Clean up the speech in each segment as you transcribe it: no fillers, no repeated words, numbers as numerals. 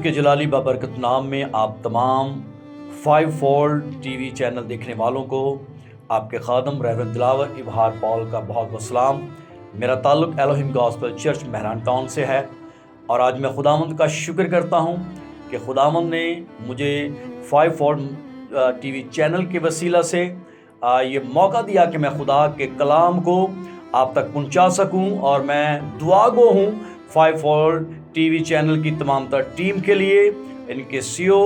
के जलाली बाबरकत नाम में आप तमाम 5 फोल्ड टीवी चैनल देखने वालों को आपके खादम रेवरेंड दिलावर इबहार पॉल का बहुत बहुत सलाम। मेरा ताल्लुक़ Elohim gospel church Mehran town से है और आज मैं खुदावंद का शुक्र करता हूँ कि खुदावंद ने मुझे 5 फोल्ड टीवी चैनल के वसीला से ये मौका दिया कि मैं खुदा के कलाम को आप तक पहुँचा सकूँ। और मैं दुआ गो हूँ 5 फोल्ड टीवी चैनल की तमाम तर टीम के लिए, इनके सीईओ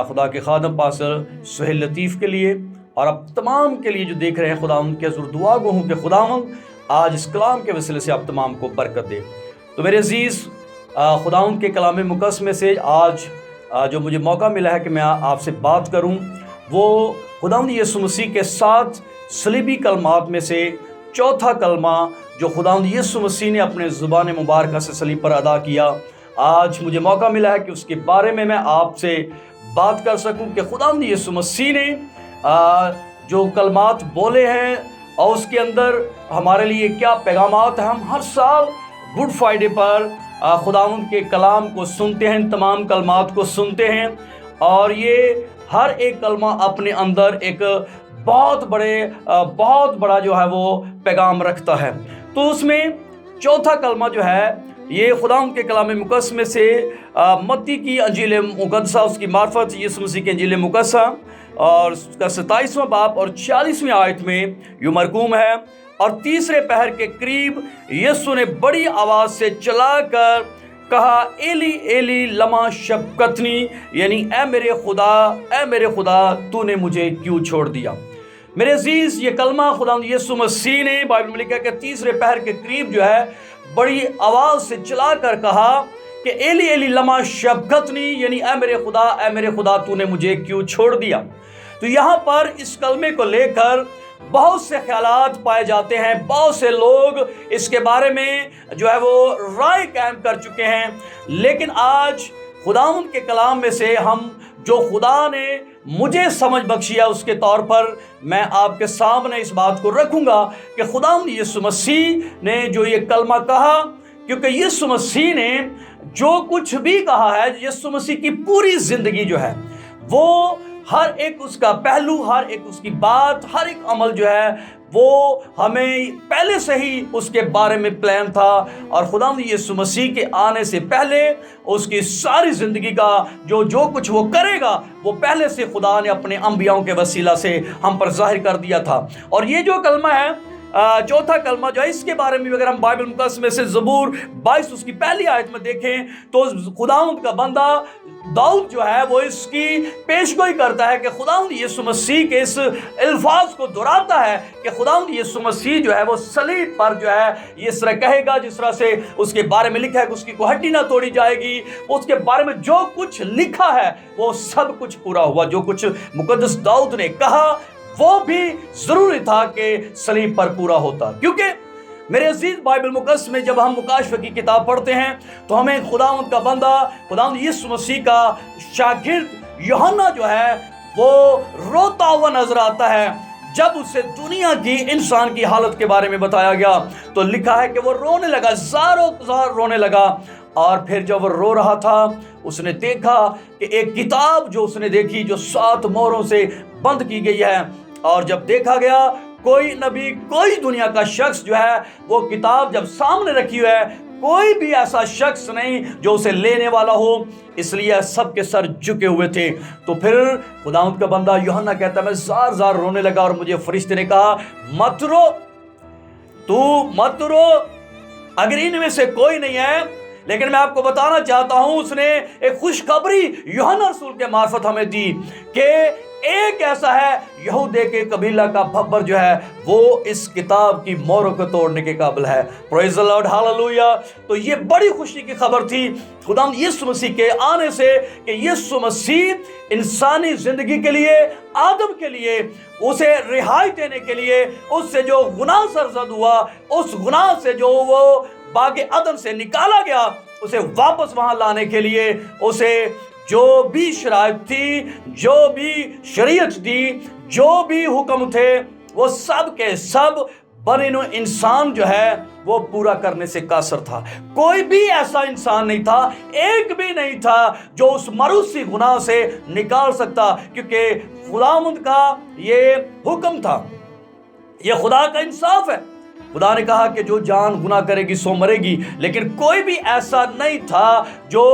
खुदा के खादम पास्टर सुहेल लतीफ़ के लिए और अब तमाम के लिए जो देख रहे हैं। खुदावंद के हुज़ूर दुआ गो हूँ कि खुदावंद आज इस कलाम के वसीले से आप तमाम को बरकत दे। तो मेरे अजीज़, खुदावंद के कलाम मुक़द्दस में से आज जो मुझे मौका मिला है कि मैं आपसे बात करूं, वो खुदावंद यीशु मसीह के 7 सलीबी कलमात में से चौथा कलमा जो खुदावंद यीशु मसीह ने अपने ज़ुबान मुबारक से सलीब पर अदा किया। आज मुझे मौका मिला है कि उसके बारे में मैं आपसे बात कर सकूं कि खुदावंद यीशु मसीह ने जो कलमात बोले हैं और उसके अंदर हमारे लिए क्या पैगामात हैं। हम हर साल गुड फ्राइडे पर खुदावंद के कलाम को सुनते हैं, तमाम कलमात को सुनते हैं और ये हर एक कलमा अपने अंदर एक बहुत बड़ा जो है वो पैगाम रखता है। तो उसमें चौथा कलमा जो है ये खुदावंद के कलाम मुक़द्दस में से मत्ती की अंजील मुक़द्दसा, उसकी मार्फत यीशु मसीह की अंजील मुक़द्दसा और उसका 27वां बाब और 40वीं आयत में यूँ मरकूम है। और तीसरे पहर के करीब यीशु ने बड़ी आवाज़ से चलाकर कहा, एली एली लमा शबक्तनी, यानी ए मेरे खुदा तूने मुझे क्यों छोड़ दिया। मेरे अजीज़, ये कलमा खुदावंद यीशु मसीह ने बाइबल में लिखा है कि तीसरे पहर के करीब जो है बड़ी आवाज़ से चलाकर कहा कि एली एली लमा शबक्तनी, यानी ए मेरे खुदा तूने मुझे क्यों छोड़ दिया। तो यहाँ पर इस कलमे को लेकर बहुत से ख्यालात पाए जाते हैं, बहुत से लोग इसके बारे में जो है वो राय कायम कर चुके हैं। लेकिन आज खुदावंद के कलाम में से हम जो खुदा ने मुझे समझ बख्शी है उसके तौर पर मैं आपके सामने इस बात को रखूंगा कि खुदावंद यीशु मसीह ने जो ये कलमा कहा, क्योंकि यीशु मसीह ने जो कुछ भी कहा है, यीशु मसीह की पूरी ज़िंदगी जो है वो हर एक उसका पहलू, हर एक उसकी बात, हर एक अमल जो है वो हमें पहले से ही उसके बारे में प्लान था। और खुदावंद यीशु मसीह के आने से पहले उसकी सारी ज़िंदगी का जो कुछ वो करेगा वो पहले से खुदा ने अपने अंबियाओं के वसीला से हम पर ज़ाहिर कर दिया था। और ये जो कलमा है चौथा कलमा जो है, इसके बारे में अगर हम बाइबल मुक़द्दस में से ज़बूर 22 उसकी पहली आयत में देखें तो खुदावंद का बंदा दाऊद जो है वो इसकी पेशगोई करता है कि खुदावंद यीशु मसीह के इस अल्फाज को दोहराता है कि खुदावंद यीशु मसीह जो है वो सलीब पर जो है ये इस तरह कहेगा जिस तरह से उसके बारे में लिखा है कि उसकी कोई हड्डी ना तोड़ी जाएगी। उसके बारे में जो कुछ लिखा है वो सब कुछ पूरा हुआ। जो कुछ मुक़द्दस दाऊद ने कहा वो भी ज़रूरी था कि सलीब पर पूरा होता। क्योंकि मेरे अजीज़, बाइबल मुक़द्दस में जब हम मुकाशफे की किताब पढ़ते हैं तो हमें खुदावंद का बंदा, खुदावंद यीशु मसीह का शागिर्द यूहन्ना जो है वो रोता हुआ नजर आता है। जब उसे दुनिया की इंसान की हालत के बारे में बताया गया तो लिखा है कि वो रोने लगा, ज़ारों रोने लगा। और फिर जब वो रो रहा था उसने देखा कि एक किताब जो उसने देखी जो 7 मोहरों से बंद की गई है। और जब देखा गया कोई नबी, कोई दुनिया का शख्स जो है वो किताब जब सामने रखी है, कोई भी ऐसा शख्स नहीं जो उसे लेने वाला हो, इसलिए सबके सर झुके हुए थे। तो फिर खुदावंद का बंदा यूहन्ना कहता है, मैं ज़ार रोने लगा और मुझे फरिश्ते ने कहा, मत रो, तू मत रो, अगर इनमें से कोई नहीं है। लेकिन मैं आपको बताना चाहता हूं, उसने एक खुशखबरी यूहन्ना रसूल के मार्फत हमें दी कि एक ऐसा है यहूदे के कबीला का बब्बर जो है वो इस किताब की मोहरों को तोड़ने के काबिल है। Praise the Lord, hallelujah. तो ये बड़ी खुशी की खबर थी खुदावंद यीशु मसीह के आने से कि यीशु मसीह इंसानी जिंदगी के लिए, आदम के लिए, उसे रिहाई देने के लिए, उससे जो गुनाह सरजद हुआ, उस गुनाह से जो वो बागे अदन से निकाला गया, उसे वापस वहां लाने के लिए उसे जो भी शराइत थी, जो भी शरीयत थी, जो भी हुक्म थे, वो सब के सब بنی نوع انسان جو ہے وہ پورا کرنے سے قاصر تھا۔ کوئی بھی ایسا انسان نہیں تھا، ایک بھی نہیں تھا جو اس مروسی گناہ سے نکال سکتا، کیونکہ خداوند کا یہ حکم تھا، یہ خدا کا انصاف ہے۔ خدا نے کہا کہ جو جان گناہ کرے گی سو مرے گی، لیکن کوئی بھی ایسا نہیں تھا جو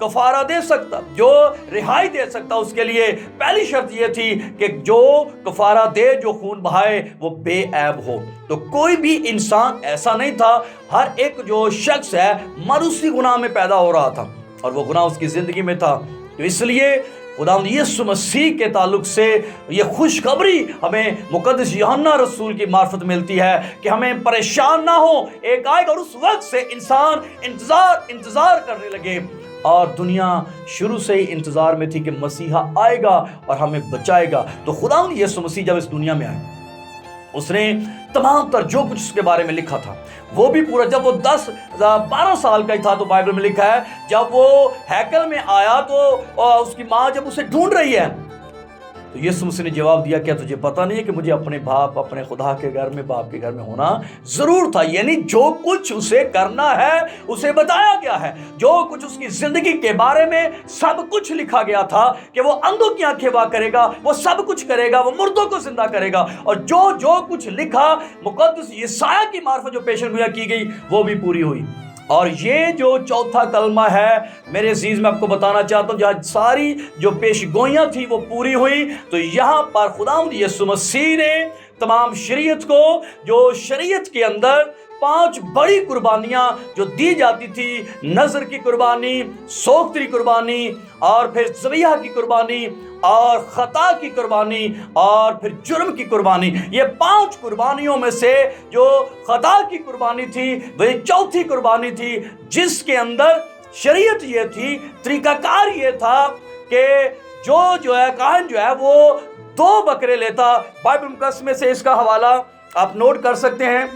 کفارہ دے سکتا، جو رہائی دے سکتا۔ اس کے لیے پہلی شرط یہ تھی کہ جو کفارہ دے، جو خون بہائے، وہ بے عیب ہو۔ تو کوئی بھی انسان ایسا نہیں تھا، ہر ایک جو شخص ہے مروسی گناہ میں پیدا ہو رہا تھا، اور وہ گناہ اس کی زندگی میں تھا۔ تو اس لیے خداوند یسوع مسیح کے تعلق سے یہ خوشخبری ہمیں مقدس یوحنا رسول کی معرفت ملتی ہے کہ ہمیں پریشان نہ ہو، ایک آئے گا اور اس وقت سے انسان انتظار کرنے لگے، اور دنیا شروع سے ہی انتظار میں تھی کہ مسیحا آئے گا اور ہمیں بچائے گا۔ تو خداوند یسوع مسیح جب اس دنیا میں آئے، اس نے تمام تر جو کچھ اس کے بارے میں لکھا تھا وہ بھی پورا، جب وہ 10-12 سال کا ہی تھا تو بائبل میں لکھا ہے جب وہ ہیکل میں آیا تو اس کی ماں جب اسے ڈھونڈ رہی ہے تو یسوع مسیح نے جواب دیا، کیا تجھے پتہ نہیں ہے کہ مجھے اپنے خدا کے گھر میں، باپ کے گھر میں ہونا ضرور تھا؟ یعنی جو کچھ اسے کرنا ہے اسے بتایا گیا ہے، جو کچھ اس کی زندگی کے بارے میں سب کچھ لکھا گیا تھا کہ وہ اندھوں کی آنکھیں وا کرے گا، وہ سب کچھ کرے گا، وہ مردوں کو زندہ کرے گا، اور جو کچھ لکھا مقدس یسایہ کی معرفت جو پیشن گوئی کی گئی وہ بھی پوری ہوئی۔ اور یہ جو چوتھا کلمہ ہے میرے عزیز، میں آپ کو بتانا چاہتا ہوں، جہاں ساری جو پیش گوئیاں تھی وہ پوری ہوئی، تو یہاں پر خداوند یسوع مسیح نے تمام شریعت کو، جو شریعت کے اندر 5 بڑی قربانیاں جو دی جاتی تھی، نذر کی قربانی، سوگتری قربانی، اور پھر ذبیحہ کی قربانی، اور خطا کی قربانی، اور پھر جرم کی قربانی، یہ 5 قربانیوں میں سے جو خطا کی قربانی تھی وہی چوتھی قربانی تھی، جس کے اندر شریعت یہ تھی، طریقہ کار یہ تھا کہ جو ہے کاہن جو ہے وہ 2 بکرے لیتا۔ بائبل مقدس میں سے اس کا حوالہ آپ نوٹ کر سکتے ہیں،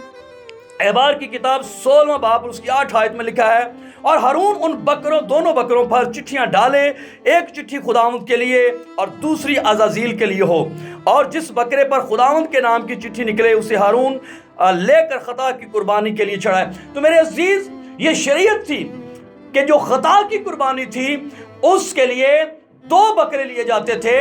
احبار کی کتاب 16واں باب اس کی 8 آیت میں لکھا ہے، اور ہارون ان دونوں بکروں پر چٹھیاں ڈالے، ایک چٹھی خداوند کے لیے اور دوسری عزازیل کے لیے ہو، اور جس بکرے پر خداوند کے نام کی چٹھی نکلے اسے ہارون لے کر خطا کی قربانی کے لیے چڑھائے۔ تو میرے عزیز، یہ شریعت تھی کہ جو خطا کی قربانی تھی اس کے لیے 2 بکرے لیے جاتے تھے،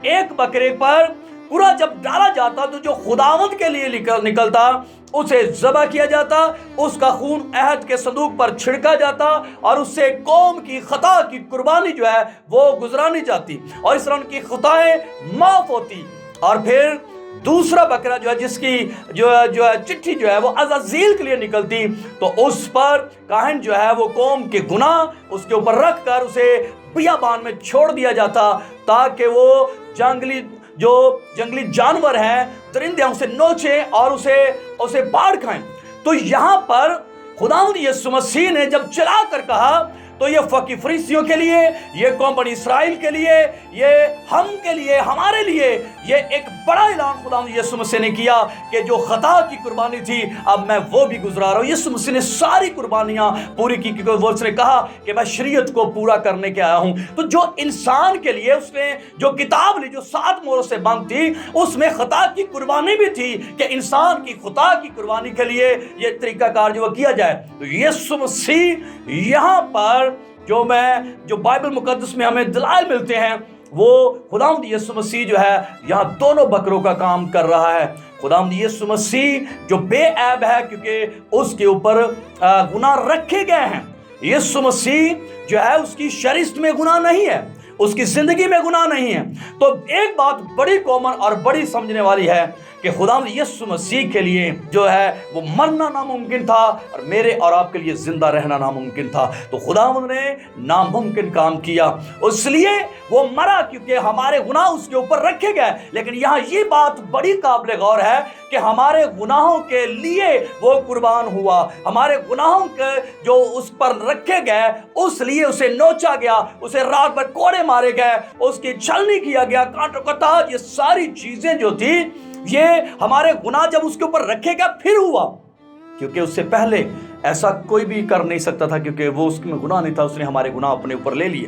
ایک بکرے پر پورا جب ڈالا جاتا تو جو خداوند کے لیے نکلتا اسے ذبح کیا جاتا، اس کا خون عہد کے صندوق پر چھڑکا جاتا، اور اس سے قوم کی خطا کی قربانی جو ہے وہ گزرانی جاتی، اور اس طرح ان کی خطائیں معاف ہوتی۔ اور پھر دوسرا بکرا جو ہے جس کی جو ہے چٹھی جو ہے وہ عزازیل کے لیے نکلتی، تو اس پر کاہن جو ہے وہ قوم کے گناہ اس کے اوپر رکھ کر اسے بیابان میں چھوڑ دیا جاتا، تاکہ وہ جنگلی جانور ہیں، درندے اسے نوچیں اور اسے باڑ کھائیں۔ تو یہاں پر خداوند یسوع مسیح نے جب چلا کر کہا تو یہ فقی فریسیوں کے لیے، یہ قوم بنی اسرائیل کے لیے، یہ ہم کے لیے، ہمارے لیے یہ ایک بڑا اعلان خداوند یسوع مسیح نے کیا کہ جو خطا کی قربانی تھی اب میں وہ بھی گزرا رہا ہوں۔ یسوع مسیح نے ساری قربانیاں پوری کی، کیونکہ وہ اس نے کہا کہ میں شریعت کو پورا کرنے کے آیا ہوں۔ تو جو انسان کے لیے اس نے جو کتاب لی جو 7 مہروں سے بند تھی، اس میں خطا کی قربانی بھی تھی کہ انسان کی خطا کی قربانی کے لیے یہ طریقہ کار جو کیا جائے۔ تو یسوع مسیح یہاں پر جو بائبل مقدس میں ہمیں دلائل ملتے ہیں، وہ خداوند یسوع مسیح جو ہے یہاں دونوں بکروں کا کام کر رہا ہے۔ خداوند یسوع مسیح جو بے عیب ہے کیونکہ اس کے اوپر گناہ رکھے گئے ہیں۔ یسوع مسیح جو ہے اس کی شریعت میں گناہ نہیں ہے، اس کی زندگی میں گناہ نہیں ہے۔ تو ایک بات بڑی کامن اور بڑی سمجھنے والی ہے کہ خداوند یسوع مسیح کے لیے جو ہے وہ مرنا ناممکن تھا، اور میرے اور آپ کے لیے زندہ رہنا ناممکن تھا۔ تو خداوند نے ناممکن کام کیا، اس لیے وہ مرا کیونکہ ہمارے گناہ اس کے اوپر رکھے گئے۔ لیکن یہاں یہ بات بڑی قابل غور ہے کہ ہمارے گناہوں کے لیے وہ قربان ہوا، ہمارے گناہوں کے جو اس پر رکھے گئے اس لیے اسے نوچا گیا، اسے رات بھر کوڑے مارے گئے، اس کی چھلنی کیا گیا، کانٹوں کا تاج، یہ ساری چیزیں جو تھی یہ ہمارے گناہ جب اس کے اوپر رکھے گا پھر ہوا، کیونکہ اس سے پہلے ایسا کوئی بھی کر نہیں سکتا تھا، کیونکہ وہ اس میں گناہ نہیں تھا، اس نے ہمارے گناہ اپنے اوپر لے لیے۔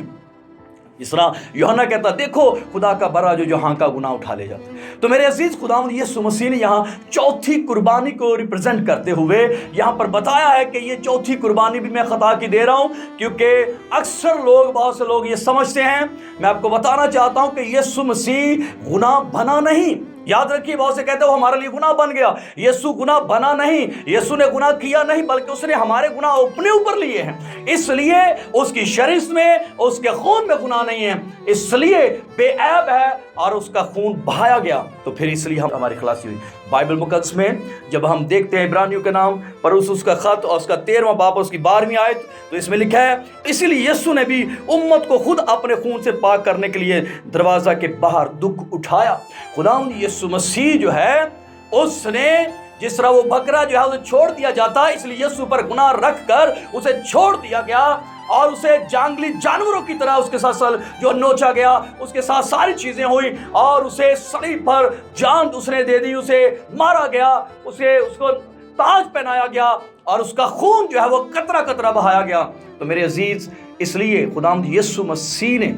जिस तरह यूहन्ना कहता देखो खुदा का बरा जो जहां का गुनाह उठा ले जाता है। तो मेरे अजीज खुदावंद यीशु मसीह ने यहाँ चौथी कुर्बानी को रिप्रेजेंट करते हुए यहाँ पर बताया है कि ये चौथी कुर्बानी भी मैं खता की दे रहा हूँ, क्योंकि अक्सर लोग, बहुत से लोग ये समझते हैं। मैं आपको बताना चाहता हूँ कि यीशु मसीह गुनाह बना नहीं। याद रखिए, बहुत से कहते हो हमारे लिए गुनाह बन गया। यीशु गुनाह बना नहीं, यीशु ने गुनाह किया नहीं, बल्कि उसने हमारे गुनाह अपने ऊपर लिए हैं। इसलिए उसकी शरीर में, उसके खून में गुनाह नहीं है, इसलिए बेऐब है और उसका खून बहाया गया। तो फिर इसलिए हमारी खलासी हुई। बाइबल मुकद्दस में जब हम देखते हैं इब्रानियों के नाम पर उसका खत और उसका 13वां बाब उसकी 12वीं आयत, तो इसमें लिखा है इसलिए यीशु ने भी उम्मत को खुद अपने खून से पाक करने के लिए दरवाजा के बाहर दुख उठाया। खुदावंद यीशु मसीह जो है, उसने जिस तरह वो बकरा जो है उसे छोड़ दिया जाता है, इसलिए यीशु पर गुनाह रख कर उसे छोड़ दिया गया और उसे जंगली जानवरों की तरह उसके साथ जो नोचा गया, उसके साथ सारी चीजें हुई और उसे सलीब पर जान उसने दे दी, उसे मारा गया, उसको ताज पहनाया गया और उसका खून जो है वो कतरा कतरा बहाया गया। तो मेरे अजीज, इसलिए खुदावंद यीशु मसीह ने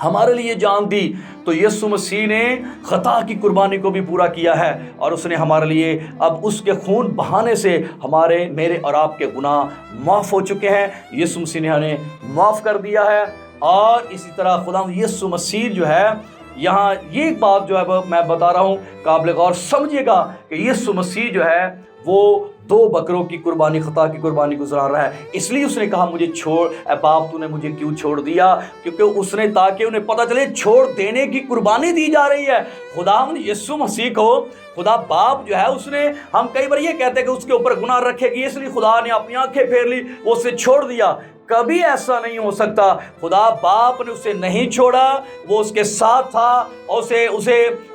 हमारे लिए जान दी, तो यीशु मसीह ने खता की कुर्बानी को भी पूरा किया है और उसने हमारे लिए अब उसके खून बहाने से मेरे और आपके गुनाह माफ़ हो चुके हैं। यीशु मसीह ने हमें माफ़ कर दिया है। और इसी तरह खुदावंद यीशु मसीह जो है, यहाँ ये बात जो है मैं बता रहा हूँ, काबिल गौर समझिएगा कि यीशु मसीह जो है वो 2 बकरों की कुर्बानी, खता की कुर्बानी गुजार रहा है। इसलिए उसने कहा मुझे छोड़, बाप तूने मुझे क्यों छोड़ दिया, क्योंकि उसने, ताकि उन्हें पता चले छोड़ देने की कुर्बानी दी जा रही है। खुदावंद यीशु मसीह को खुदा बाप जो है, उसने, हम कई बार ये कहते हैं कि उसके ऊपर गुनाह रखेगी इसलिए खुदा ने अपनी आंखें फेर ली, वो उसे छोड़ दिया। कभी ऐसा नहीं हो सकता। खुदा बाप ने उसे नहीं छोड़ा, वो उसके साथ था और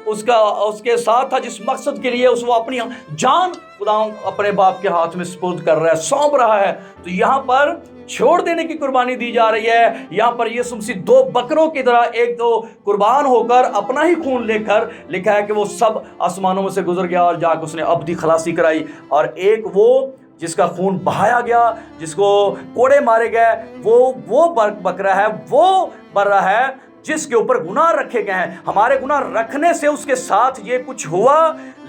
उसके साथ था जिस मकसद के लिए वो अपनी जान खुदा अपने बाप के हाथ में सुपुर्द कर रहा है, सौंप रहा है। तो यहाँ पर छोड़ देने की कुर्बानी दी जा रही है। यहाँ पर यीशु मसीह 2 बकरों की तरह एक दो कुर्बान होकर अपना ही खून लेकर, लिखा है कि वो सब आसमानों में से गुजर गया और जाकर उसने अब्दी खलासी कराई। और एक वो जिसका खून बहाया गया, जिसको कोड़े मारे गए, वो बकरा है, वो बर्रा है जिसके ऊपर गुनाह रखे गए हैं। हमारे गुनाह रखने से उसके साथ ये कुछ हुआ,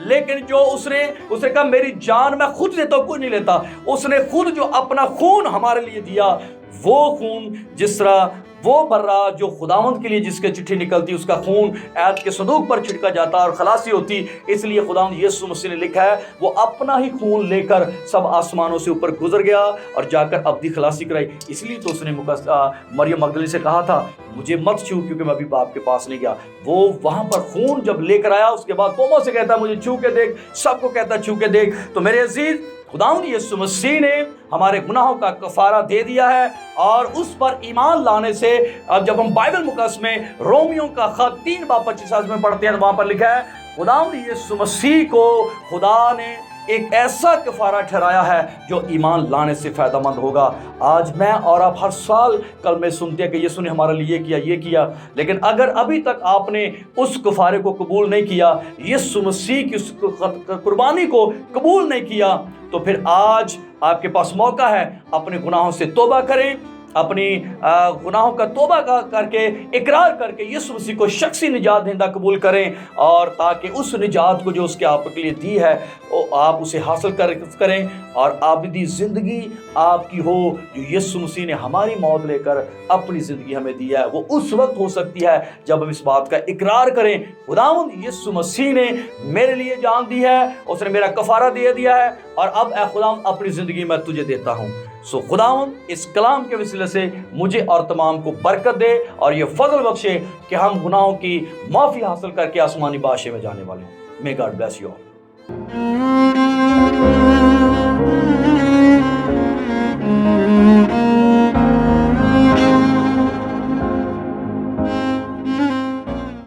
लेकिन जो उसने कहा मेरी जान मैं खुद लेता हूं, कोई नहीं लेता। उसने खुद जो अपना खून हमारे लिए दिया, वो खून, जिस तरह वो बर्रा जो खुदावंद के लिए जिसके चिट्ठी निकलती, उसका खून ऐद के संदूक पर छिड़का जाता और खलासी होती। इसलिए खुदावंद यीशु मसीह ने लिखा है वो अपना ही खून लेकर सब आसमानों से ऊपर गुजर गया और जाकर अब्दी खलासी कराई। इसलिए तो उसने मरियम मगदलीनी से कहा था मुझे मत छू, क्योंकि मैं अभी बाप के पास नहीं गया। वो वहां पर खून जब लेकर आया, उसके बाद तोमा से कहता मुझे छू के देख, सबको कहता छू के देख। तो मेरे अजीज, खुदावंद यीशु मसीह ने हमारे गुनाहों का कफारा दे दिया है और उस पर ईमान लाने से, अब जब हम बाइबल मुकद्दस में रोमियों का खत 3 बाब 25 में पढ़ते हैं, तो वहां पर लिखा है खुदावंद यीशु मसीह को खुदा ने एक ऐसा कफारा ठहराया है जो ईमान लाने से फायदेमंद होगा। आज मैं और आप हर साल कलमे सुनते हैं कि यीशु ने हमारे लिए ये किया, लेकिन अगर अभी तक आपने उस कफारे को कबूल नहीं किया, यीशु मसीह की उस कुर्बानी को कबूल नहीं किया, तो फिर आज आपके पास मौका है, अपने गुनाहों से तौबा करें, अपनी गुनाहों का तौबा करके इकरार करके यीशु मसीह को शख्सी निजात दहिंदा कबूल करें, और ताकि उस निजात को जो उसके आपके लिए दी है वो आप उसे हासिल करें और आबदी ज़िंदगी आपकी हो जो यीशु मसीह ने हमारी मौत लेकर अपनी ज़िंदगी हमें दी है। वो उस वक्त हो सकती है जब हम इस बात का इकरार करें, खुदावंद यीशु मसीह ने मेरे लिए जान दी है, उसने मेरा कफारा दे दिया है और अब ए खुदावंद अपनी ज़िंदगी मैं तुझे देता हूँ। सो खुदावंद इस कलाम के वसीले से मुझे और तमाम को बरकत दे और ये फजल बख्शे कि हम गुनाहों की माफ़ी हासिल करके आसमानी बादशाह में जाने वाले हों। May God bless you all.